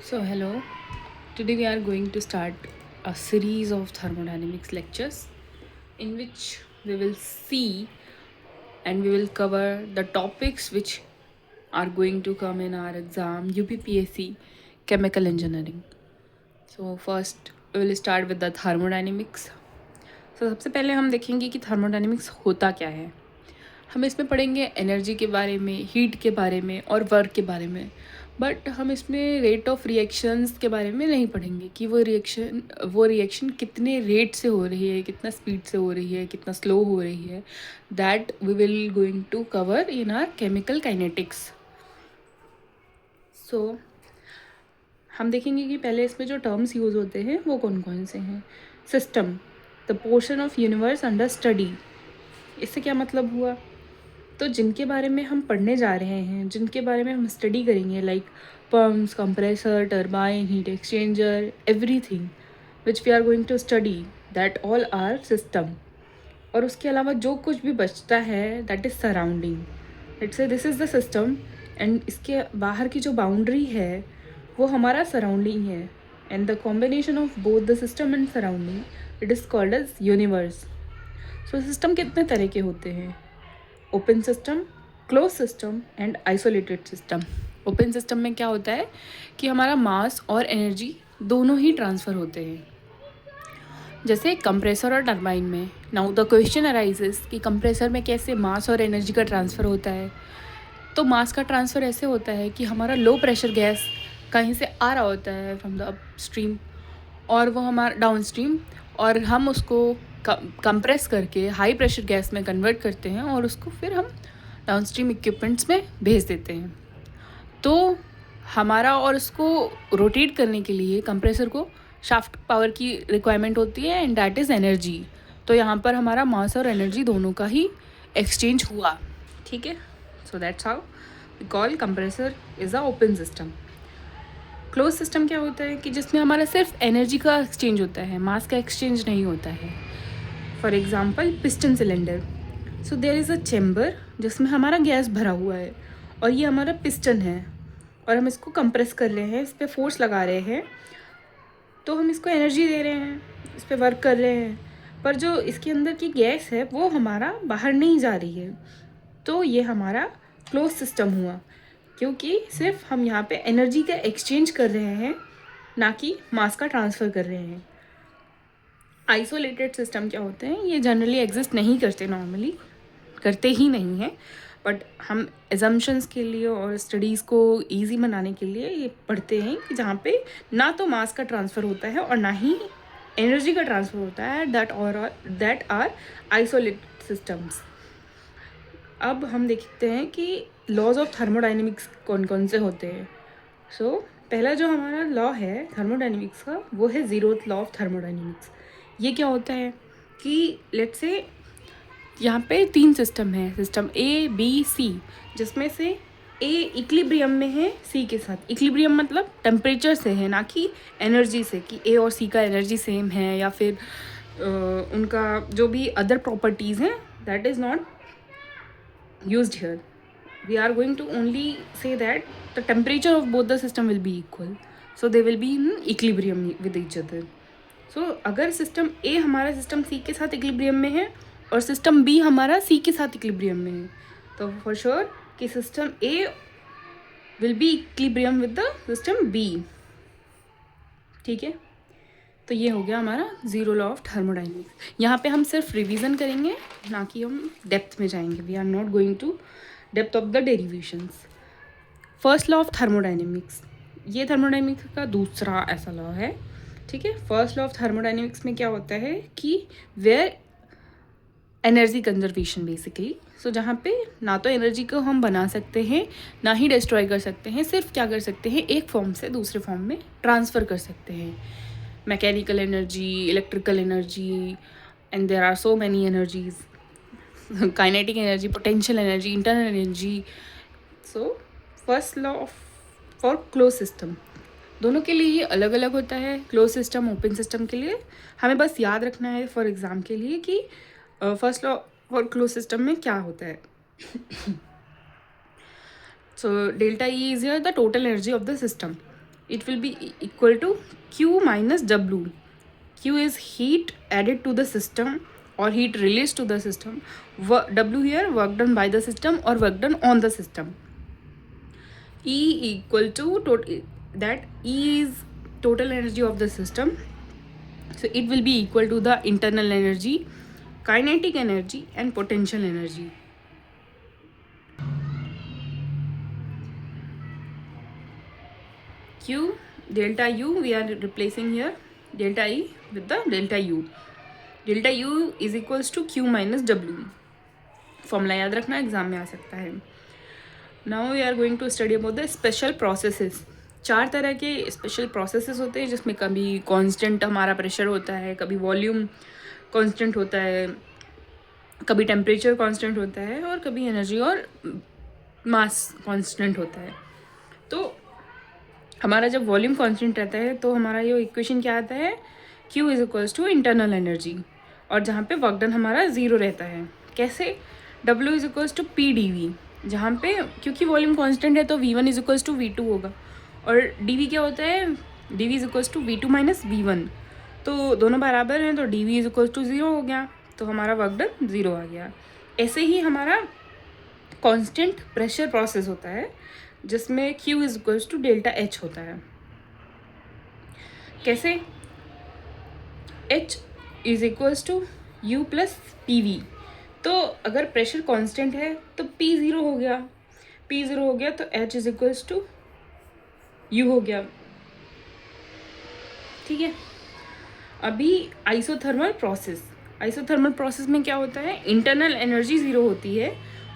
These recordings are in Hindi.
So, hello. Today we are going to start a series of thermodynamics lectures in which we will see and we will cover the topics which are going to come in our exam UPPSC chemical engineering. So, first we will start with the thermodynamics. So, सबसे पहले हम देखेंगे कि थर्मोडायनेमिक्स होता क्या है. हम इसमें पढ़ेंगे एनर्जी के बारे में, हीट के बारे में और वर्क के बारे में. बट हम इसमें रेट ऑफ रिएक्शंस के बारे में नहीं पढ़ेंगे कि वो रिएक्शन कितने रेट से हो रही है, कितना स्पीड से हो रही है, कितना स्लो हो रही है. That we will going to cover in our chemical kinetics. So हम देखेंगे कि पहले इसमें जो टर्म्स यूज़ होते हैं वो कौन कौन से हैं. System, the portion of universe under study. इससे क्या मतलब हुआ? तो जिनके बारे में हम पढ़ने जा रहे हैं, जिनके बारे में हम स्टडी करेंगे, like pumps, compressor, turbine, heat exchanger, everything which we are going to study, that all are system. और उसके अलावा जो कुछ भी बचता है that is surrounding. Let's say this is the system and इसके बाहर की जो बाउंड्री है वो हमारा सराउंडिंग है. And the combination of both the system and surrounding it is called as universe. So system कितने तरह के होते हैं? Open system, close system and isolated system. Open system में क्या होता है कि हमारा मास और एनर्जी दोनों ही ट्रांसफ़र होते हैं, जैसे कंप्रेसर और टरबाइन में. नाउ द क्वेश्चन अराइजेस कि कंप्रेसर में कैसे मास और एनर्जी का ट्रांसफ़र होता है. तो मास का ट्रांसफ़र ऐसे होता है कि हमारा लो प्रेशर गैस कहीं से आ रहा होता है फ्रॉम द अप स्ट्रीम और वो हमारा डाउन स्ट्रीम, और हम उसको कंप्रेस करके हाई प्रेशर गैस में कन्वर्ट करते हैं और उसको फिर हम डाउन स्ट्रीम इक्विपमेंट्स में भेज देते हैं. तो हमारा और उसको रोटेट करने के लिए कंप्रेसर को शाफ्ट पावर की रिक्वायरमेंट होती है एंड दैट इज़ एनर्जी. तो यहाँ पर हमारा मास और एनर्जी दोनों का ही एक्सचेंज हुआ. ठीक है. So that's how we call compressor is a open system. Close system क्या होता है कि जिसमें हमारा सिर्फ एनर्जी का एक्सचेंज होता है, मास का एक्सचेंज नहीं होता है. For example piston cylinder. So there is a chamber जिसमें हमारा गैस भरा हुआ है और ये हमारा पिस्टन है और हम इसको कंप्रेस कर रहे हैं, इस पर फोर्स लगा रहे हैं, तो हम इसको एनर्जी दे रहे हैं, इस पर वर्क कर रहे हैं. पर जो इसके अंदर की गैस है वो हमारा बाहर नहीं जा रही है. तो ये हमारा क्लोज सिस्टम हुआ, क्योंकि सिर्फ हम यहाँ पे एनर्जी का एक्सचेंज कर रहे हैं, ना कि मास का ट्रांसफ़र कर रहे हैं. आइसोलेटेड सिस्टम क्या होते हैं? ये जनरली एग्जिस्ट नहीं करते, नॉर्मली करते ही नहीं हैं. बट हम एजम्पशंस के लिए और स्टडीज़ को इजी बनाने के लिए ये पढ़ते हैं कि जहाँ पे ना तो मास का ट्रांसफ़र होता है और ना ही एनर्जी का ट्रांसफ़र होता है. That are isolated systems. अब हम देखते हैं कि लॉज ऑफ थर्मोडाइनमिक्स कौन कौन से होते हैं. सो पहला जो हमारा लॉ है थर्मोडाइनमिक्स का वो है ज़ीरोथ लॉ ऑफ थर्मोडाइनमिक्स. ये क्या होता है कि लेट्स से यहाँ पे 3 सिस्टम है, सिस्टम ए बी सी, जिसमें से ए इक्विलिब्रियम में है सी के साथ. इक्विलिब्रियम मतलब टेम्परेचर से है, ना कि एनर्जी से, कि ए और सी का एनर्जी सेम है या फिर उनका जो भी अदर प्रॉपर्टीज़ हैं that is not used here. We are going to only say that the temperature of both the system will be equal, so they will be in equilibrium with each other. So अगर सिस्टम ए हमारा सिस्टम सी के साथ इक्विलिब्रियम में है और सिस्टम बी हमारा सी के साथ इक्विलिब्रियम में है, तो फॉर श्योर कि system A will be equilibrium with the system B. ठीक है. तो ये हो गया हमारा ज़ीरो लॉ ऑफ थर्मोडाइनमिक्स. यहाँ पे हम सिर्फ रिवीजन करेंगे, ना कि हम डेप्थ में जाएंगे. We are not going to depth of the derivations. First law of thermodynamics, ये थर्मोडाइनमिक्स का दूसरा ऐसा लॉ है. ठीक है. फर्स्ट लॉ ऑफ थर्मोडाइनमिक्स में क्या होता है कि वेयर एनर्जी कंजर्वेशन बेसिकली. सो जहाँ पे ना तो एनर्जी को हम बना सकते हैं ना ही डिस्ट्रॉय कर सकते हैं, सिर्फ क्या कर सकते हैं, एक फॉर्म से दूसरे फॉर्म में ट्रांसफ़र कर सकते हैं. Mechanical energy, electrical energy, and there are so many energies, kinetic energy, potential energy, internal energy. So first law of for closed system, दोनों के लिए ये अलग अलग होता है. क्लोज सिस्टम, ओपन सिस्टम के लिए हमें बस याद रखना है फॉर एग्ज़ाम के लिए कि first law for close system में क्या होता है. So delta E is here the total energy of the system. it will be equal to Q minus W. Q is heat added to the system or heat released to the system. W here, work done by the system or work done on the system. E equal to that E is total energy of the system, so it will be equal to the internal energy, kinetic energy and potential energy. Q delta U, we are replacing here delta E with the delta U. Delta U is equals to Q minus W. Formula याद रखना, एग्जाम में आ सकता है. Now we are going to study about the special processes. 4 तरह के स्पेशल प्रोसेसेस होते हैं जिसमें कभी कांस्टेंट हमारा प्रेशर होता है, कभी वॉल्यूम कांस्टेंट होता है, कभी टेम्परेचर कांस्टेंट होता है और कभी एनर्जी और मास कांस्टेंट होता है. तो हमारा जब वॉल्यूम कांस्टेंट रहता है तो हमारा ये इक्वेशन क्या आता है, Q is equals to internal energy, और जहाँ पे वर्क डन हमारा 0 रहता है. कैसे? W is equals to P D V, जहाँ पे क्योंकि वॉल्यूम कांस्टेंट है तो V1 is equals to V2 होगा, और dV क्या होता है, dV is equals to V2 minus V1. तो दोनों बराबर हैं तो dV इज इक्वल्स टू 0 हो गया, तो हमारा वर्क डन 0 आ गया. ऐसे ही हमारा कांस्टेंट प्रेशर प्रोसेस होता है जिसमें Q is equals to delta H होता है. कैसे? H is equals to U plus PV. तो अगर प्रेशर कांस्टेंट है तो P 0 हो गया, P 0 हो गया तो H is equals to U हो गया. ठीक है. अभी आइसोथर्मल प्रोसेस में क्या होता है, इंटरनल एनर्जी 0 होती है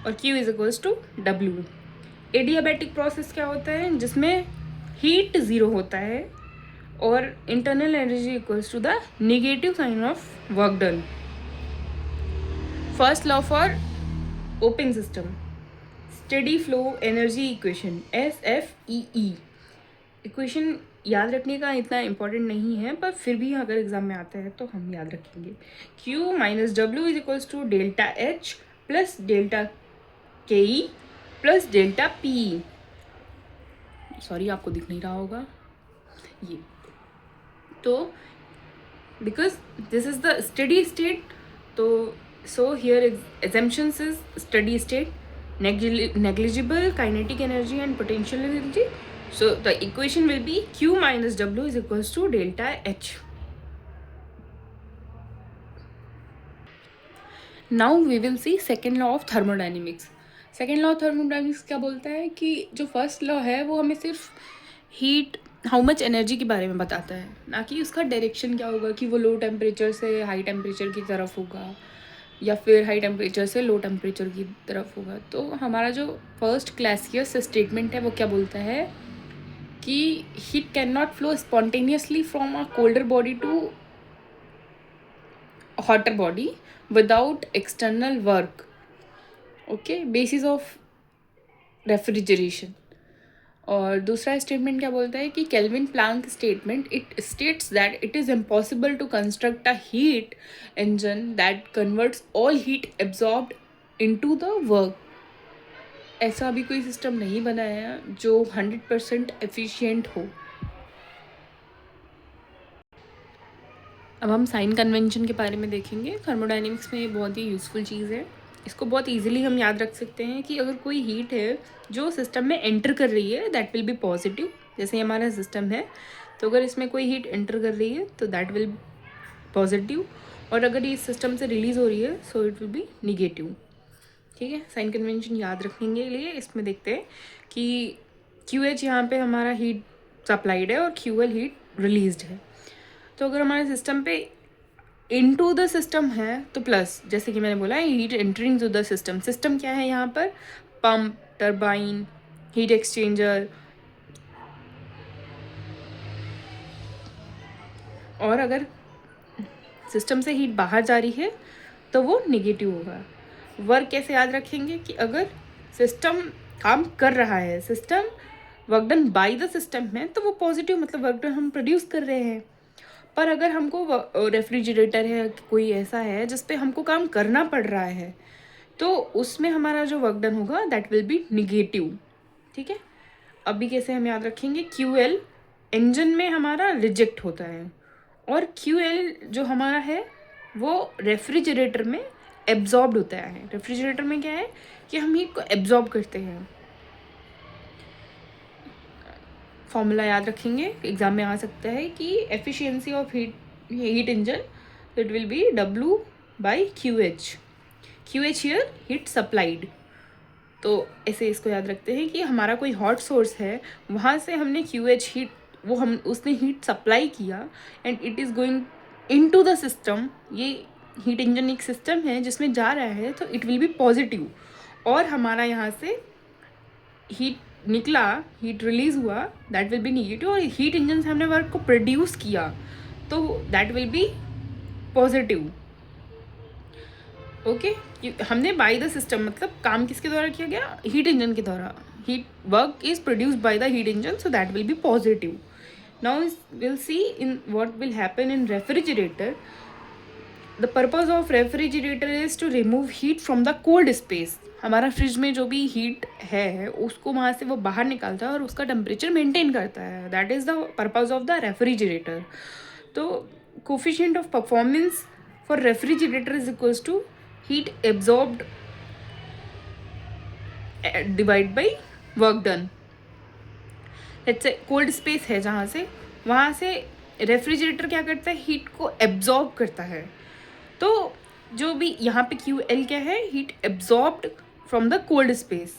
और Q is equals to W. Adiabatic process क्या होता है, जिसमें हीट 0 होता है और internal energy equals to the negative sign of work done. First law for open system, steady flow energy equation, SFEE. Equation याद रखने का इतना इम्पोर्टेंट नहीं है, पर फिर भी अगर एग्जाम में आता है तो हम याद रखेंगे. Q minus W is equals to delta H plus delta KE plus delta PE. Sorry, आपको दिख नहीं रहा होगा ये. तो because this is the steady state, तो so here assumptions is steady state, negligible kinetic energy and potential energy. So the equation will be Q minus W is equals to delta H. Now we will see second law of thermodynamics. Second law of thermodynamics क्या बोलता है कि जो फर्स्ट लॉ है वो हमें सिर्फ हीट हाउ मच एनर्जी के बारे में बताता है, ना कि उसका डायरेक्शन क्या होगा कि वो लो टेम्परेचर से हाई टेम्परेचर की तरफ होगा या फिर हाई टेम्परेचर से लो टेम्परेचर की तरफ होगा. तो हमारा जो फर्स्ट क्लासियस स्टेटमेंट है वो क्या बोलता है कि heat can not flow spontaneously from a colder body to hotter body without external work. Okay, basis of refrigeration. और दूसरा स्टेटमेंट क्या बोलता है कि Kelvin Planck statement, it states that it is impossible to construct a heat engine that converts all heat absorbed into the work. ऐसा अभी कोई सिस्टम नहीं बना है जो 100% एफिशिएंट हो. अब हम साइन कन्वेंशन के बारे में देखेंगे. थर्मोडाइनमिक्स में ये बहुत ही यूज़फुल चीज़ है. इसको बहुत इजीली हम याद रख सकते हैं कि अगर कोई हीट है जो सिस्टम में एंटर कर रही है दैट विल बी पॉजिटिव. जैसे हमारा सिस्टम है तो अगर इसमें कोई हीट एंटर कर रही है तो दैट विल पॉजिटिव, और अगर ये सिस्टम से रिलीज़ हो रही है so it will be negative. ठीक है. साइन कन्वेंशन याद रखने के लिए इसमें देखते हैं कि QH यहाँ पे हमारा हीट सप्लाइड है और QL हीट रिलीज्ड है. तो अगर हमारे सिस्टम पे इनटू द सिस्टम है तो प्लस, जैसे कि मैंने बोला heat entering to the system. System क्या है यहाँ पर, पंप, टरबाइन, हीट एक्सचेंजर. और अगर सिस्टम से हीट बाहर जा रही है तो वो निगेटिव होगा. वर्क कैसे याद रखेंगे कि अगर सिस्टम काम कर रहा है, system work done by the system है तो वो पॉजिटिव, मतलब वर्क डन हम प्रोड्यूस कर रहे हैं. पर अगर हमको रेफ्रिजरेटर है, कोई ऐसा है जिस पे हमको काम करना पड़ रहा है, तो उसमें हमारा जो वर्क डन होगा दैट विल बी निगेटिव. ठीक है. अभी कैसे हम याद रखेंगे, QL इंजन में हमारा रिजेक्ट होता है, और क्यूएल जो हमारा है वो रेफ्रिजरेटर में एब्जॉर्ब्ड होता है। रेफ्रिजरेटर में क्या है कि हम हीट को एब्जॉर्ब करते हैं। फॉर्मूला याद रखेंगे, एग्जाम में आ सकता है कि efficiency of heat engine, it will B W by QH। QH here heat supplied. तो ऐसे इसको याद रखते हैं कि हमारा कोई हॉट सोर्स है, वहाँ से हमने QH हीट, वो हम उसने हीट सप्लाई किया and it is going into the system. ये हीट इंजन एक सिस्टम है जिसमें जा रहा है, तो इट विल बी पॉजिटिव। और हमारा यहाँ से हीट निकला, हीट रिलीज हुआ, दैट विल बी निगेटिव। और हीट इंजन से हमने वर्क को प्रोड्यूस किया, तो that will be positive. Okay, हमने बाय द सिस्टम मतलब काम किसके द्वारा किया गया, हीट इंजन के द्वारा। Heat work is produced by the heat engine, so that will be positive. Now will see in what will happen in refrigerator. The purpose of refrigerator is to remove heat from the cold space. हमारा फ्रिज में जो भी हीट है उसको वहाँ से वो बाहर निकालता है और उसका टेम्परेचर मेंटेन करता है। That is the purpose of the refrigerator. तो coefficient of performance for refrigerator is equals to heat absorbed divide by work done. Let's say cold space है जहाँ से, वहाँ से रेफ्रिजरेटर क्या करता है, हीट को एब्जॉर्ब करता है। तो जो भी यहाँ पे QL क्या है, heat absorbed from the cold space.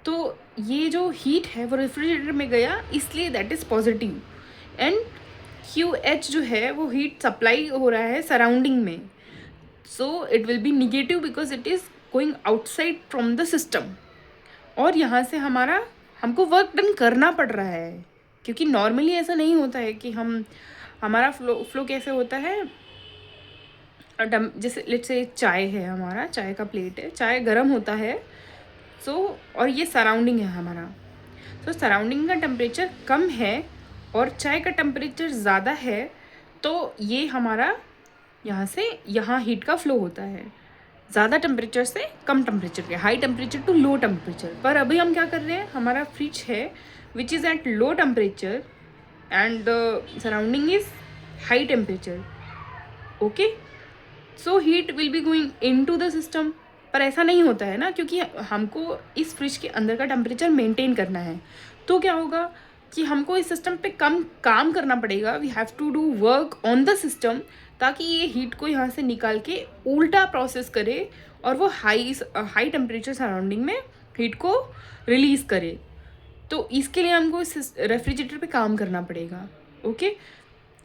तो ये जो हीट है वो रेफ्रिजरेटर में गया, इसलिए that is positive. And QH जो है वो हीट सप्लाई हो रहा है सराउंडिंग में, so it will be negative because it is going outside from the system. और यहाँ से हमको वर्क डन करना पड़ रहा है, क्योंकि नॉर्मली ऐसा नहीं होता है कि हमारा फ्लो कैसे होता है। जैसे लेट्स से चाय है, हमारा चाय का प्लेट है, चाय गर्म होता है, और ये सराउंडिंग है हमारा। सराउंडिंग का टेम्परेचर कम है और चाय का टेम्परेचर ज़्यादा है, तो ये हमारा यहाँ से यहाँ हीट का फ्लो होता है ज़्यादा टेम्परेचर से कम टेम्परेचर के, high temperature to low temperature. पर अभी हम क्या कर रहे हैं, हमारा फ्रिज है which is at low temperature and the surrounding is high temperature. Okay, so heat will be going into the system. पर ऐसा नहीं होता है ना, क्योंकि हमको इस फ्रिज के अंदर का टेम्परेचर मेंटेन करना है। तो क्या होगा कि हमको इस सिस्टम पे कम काम करना पड़ेगा। We have to do work on the system, ताकि ये हीट को यहाँ से निकाल के उल्टा प्रोसेस करे और वो हाई टेम्परेचर सराउंडिंग में हीट को रिलीज़ करे। तो इसके लिए हमको इस रेफ्रिजरेटर पे काम करना पड़ेगा। ओके,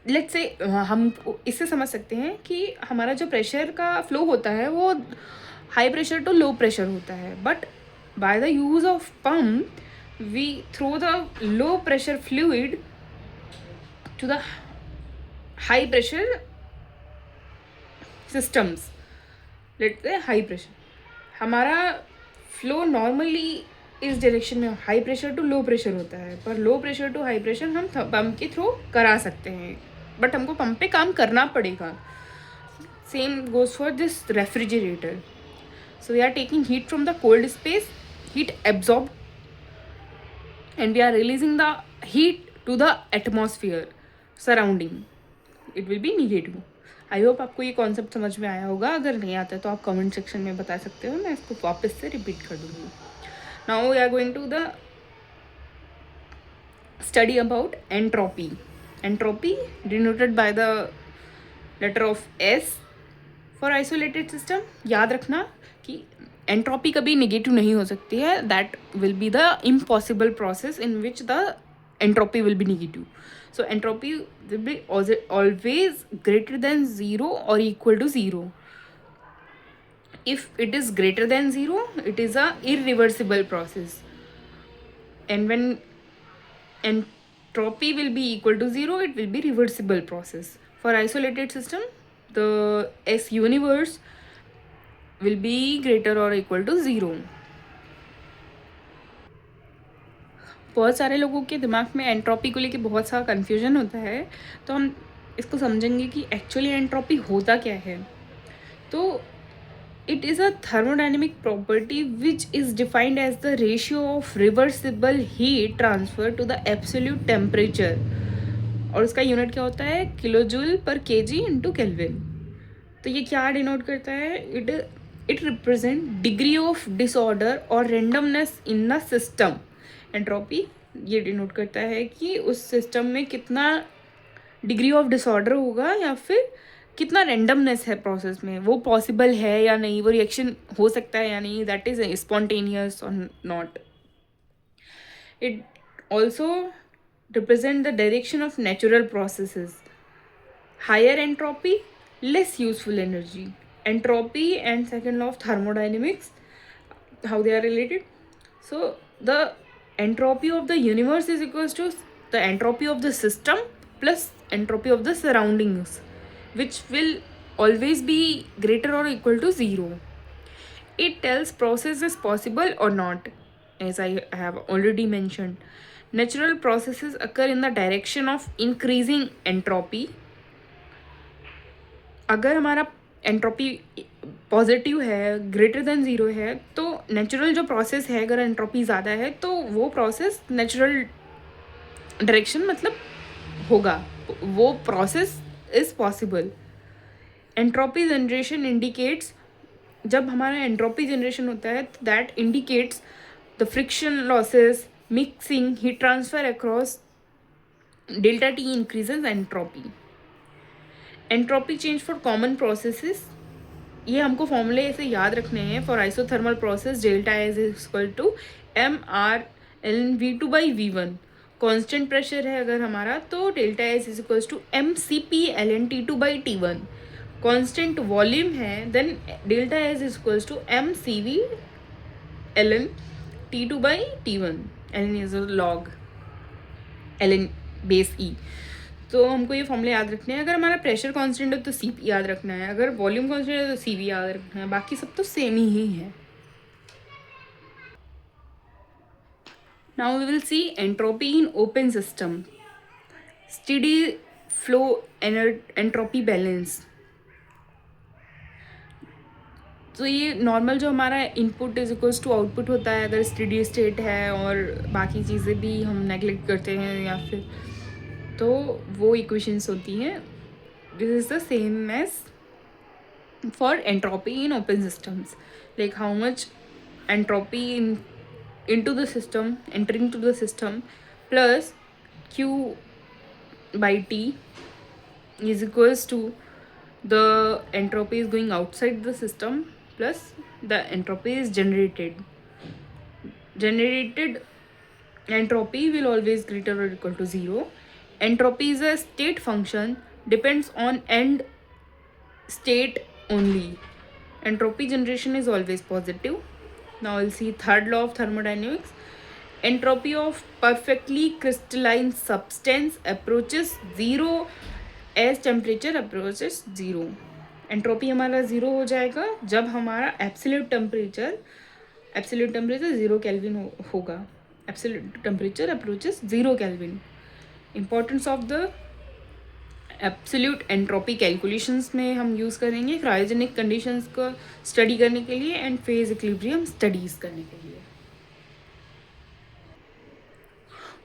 लेट्स से हम इससे समझ सकते हैं कि हमारा जो प्रेशर का फ्लो होता है वो high pressure to low pressure होता है, but by the use of pump we throw the low pressure fluid to the high pressure systems. Let's say high pressure, हमारा फ्लो नॉर्मली इस डायरेक्शन में high pressure to low pressure होता है, पर low pressure to high pressure हम पंप के थ्रू करा सकते हैं, बट हमको पंप पे काम करना पड़ेगा। Same goes for this refrigerator. So we are taking heat from the cold space, heat absorb and we are releasing the heat to the atmosphere surrounding, it will be negative. I hope आपको ये कॉन्सेप्ट समझ में आया होगा। अगर नहीं आता है तो आप कमेंट सेक्शन में बता सकते हो, मैं इसको वापस से रिपीट कर दूँगी। Now we are going to the study about entropy. Entropy denoted by the letter of S for isolated system. याद रखना कि एंट्रोपी कभी नेगेटिव नहीं हो सकती है, that will be the impossible process in which the entropy will be negative. So entropy will be always greater than 0 or equal to 0. If it is greater than 0, it is a irreversible process, and when entropy will be equal to 0, it will be reversible process. For isolated system, the S universe will be greater or equal to 0. बहुत सारे लोगों के दिमाग में एंट्रोपी को लेके बहुत सारा कन्फ्यूजन होता है, तो हम इसको समझेंगे कि एक्चुअली एंट्रोपी होता क्या है. तो It is a thermodynamic property which is defined as the ratio of reversible heat transfer to the absolute temperature, और उसका यूनिट क्या होता है, किलो जूल पर केजी इंटू केल्विन। तो ये क्या डिनोट करता है, it represent degree of disorder और randomness in the system. Entropy ये डिनोट करता है कि उस सिस्टम में कितना डिग्री ऑफ डिसऑर्डर होगा या फिर कितना रेंडमनेस है प्रोसेस में, वो पॉसिबल है या नहीं, वो रिएक्शन हो सकता है या नहीं, दैट इज स्पॉन्टेनियस और not. It also represent the direction of natural processes. Higher entropy, less useful energy. Entropy and second law of thermodynamics, how they are related. So the entropy of the universe is equals to the entropy of the system plus entropy of the surroundings, which will always be greater or equal to 0. It tells process is possible or not, as I have already mentioned. Natural processes occur in the direction of increasing entropy. अगर हमारा एंट्रोपी पॉजिटिव है, ग्रेटर देन 0 है, तो नेचुरल जो प्रोसेस है, अगर एंट्रोपी ज़्यादा है तो वो प्रोसेस नेचुरल डायरेक्शन मतलब होगा, वो process is possible. Entropy generation indicates, जब हमारा एंट्रोपी जनरेशन होता है तो that indicates the friction losses, mixing, heat transfer across delta T increases entropy. Entropy change for common processes, ये हमको फॉर्मूले ऐसे याद रखने हैं। For isothermal process delta is equal to mR/ln(V2/V1). Constant pressure है अगर हमारा तो delta is equal to mCp(ln(T2/T1). Constant volume है then delta is equal to mCv(ln(T2/T1). ln is log ln base E. तो हमको ये फॉर्मूले याद रखने हैं। अगर हमारा प्रेशर कांस्टेंट है तो Cp याद रखना है, अगर वॉल्यूम कांस्टेंट है तो Cv याद रखना है, बाकी सब तो सेम ही है। Now we will see entropy in open system, steady flow entropy balance. तो ये नॉर्मल जो हमारा input is equals to output होता है अगर स्टेडी स्टेट है, और बाकी चीज़ें भी हम नेगलेक्ट करते हैं या फिर, तो वो इक्वेशंस होती हैं। This is the same as for entropy in open systems, like how much entropy into the system, entering to the system, plus Q by T is equals to the entropy is going outside the system plus the entropy is generated. Generated entropy will always greater or equal to 0. Entropy is a state function, depends on end state only. Entropy generation is always positive. Now we'll see third law of thermodynamics. Entropy of perfectly crystalline substance approaches 0 as temperature approaches 0. Entropy हमारा 0 हो जाएगा जब हमारा एब्सोल्यूट टेम्परेचर 0 केल्विन होगा। Absolute temperature approaches 0 kelvin. Importance of the absolute entropy calculations में हम यूज़ करेंगे क्रायोजेनिक कंडीशंस को स्टडी करने के लिए एंड फेज इक्विलिब्रियम स्टडीज़ करने के लिए।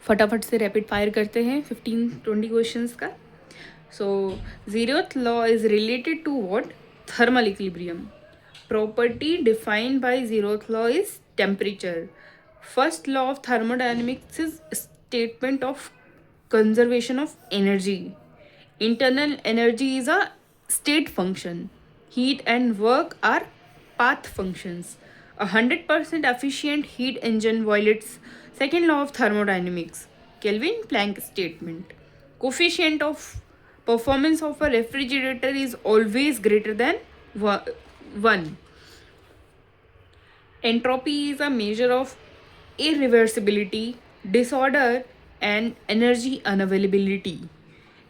फटाफट से रैपिड फायर करते हैं 15-20 क्वेश्चंस का। So zeroth law is related to what? Thermal equilibrium. Property defined by zeroth law is temperature. First law of thermodynamics is statement of conservation of energy. Internal energy is a state function. Heat and work are path functions. A 100% efficient heat engine violates second law of thermodynamics, Kelvin-Planck statement. Coefficient of performance of a refrigerator is always greater than 1. Entropy is a measure of irreversibility, disorder, and energy unavailability.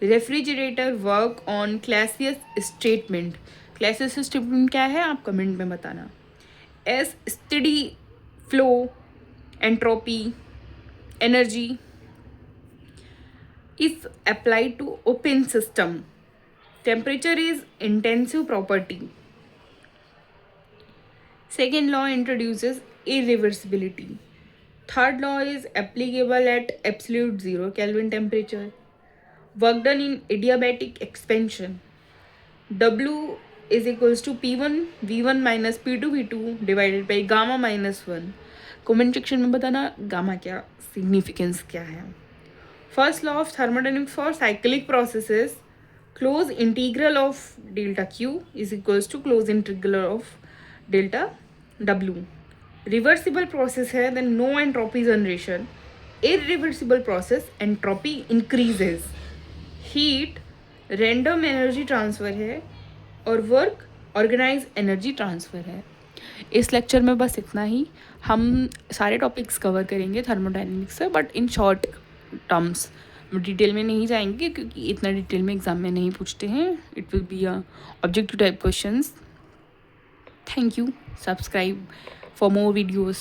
Refrigerator work on Clausius statement. Clausius statement क्या है आप कमेंट में बताना। As steady flow entropy energy is applied to open system. Temperature is intensive property. Second law introduces irreversibility. Third law is applicable at absolute zero Kelvin temperature. Work done in adiabatic expansion. W is equals to P1 V1 minus P2 V2 divided by gamma minus 1. Comment section में बताना गामा क्या सिग्निफिकेंस क्या है. First law of thermodynamics for cyclic processes, close integral of delta Q is equals to close integral of delta W. Reversible process है then no entropy generation. Irreversible process entropy increases. Heat random energy transfer है और वर्क ऑर्गेनाइज एनर्जी ट्रांसफ़र है. इस लेक्चर में बस इतना ही. हम सारे टॉपिक्स कवर करेंगे थर्मोडायनेमिक्स से, but in short terms. Detail में नहीं जाएंगे क्योंकि इतना डिटेल में एग्ज़ाम में नहीं पूछते हैं. It will be a objective type questions. Thank you. Subscribe for more videos.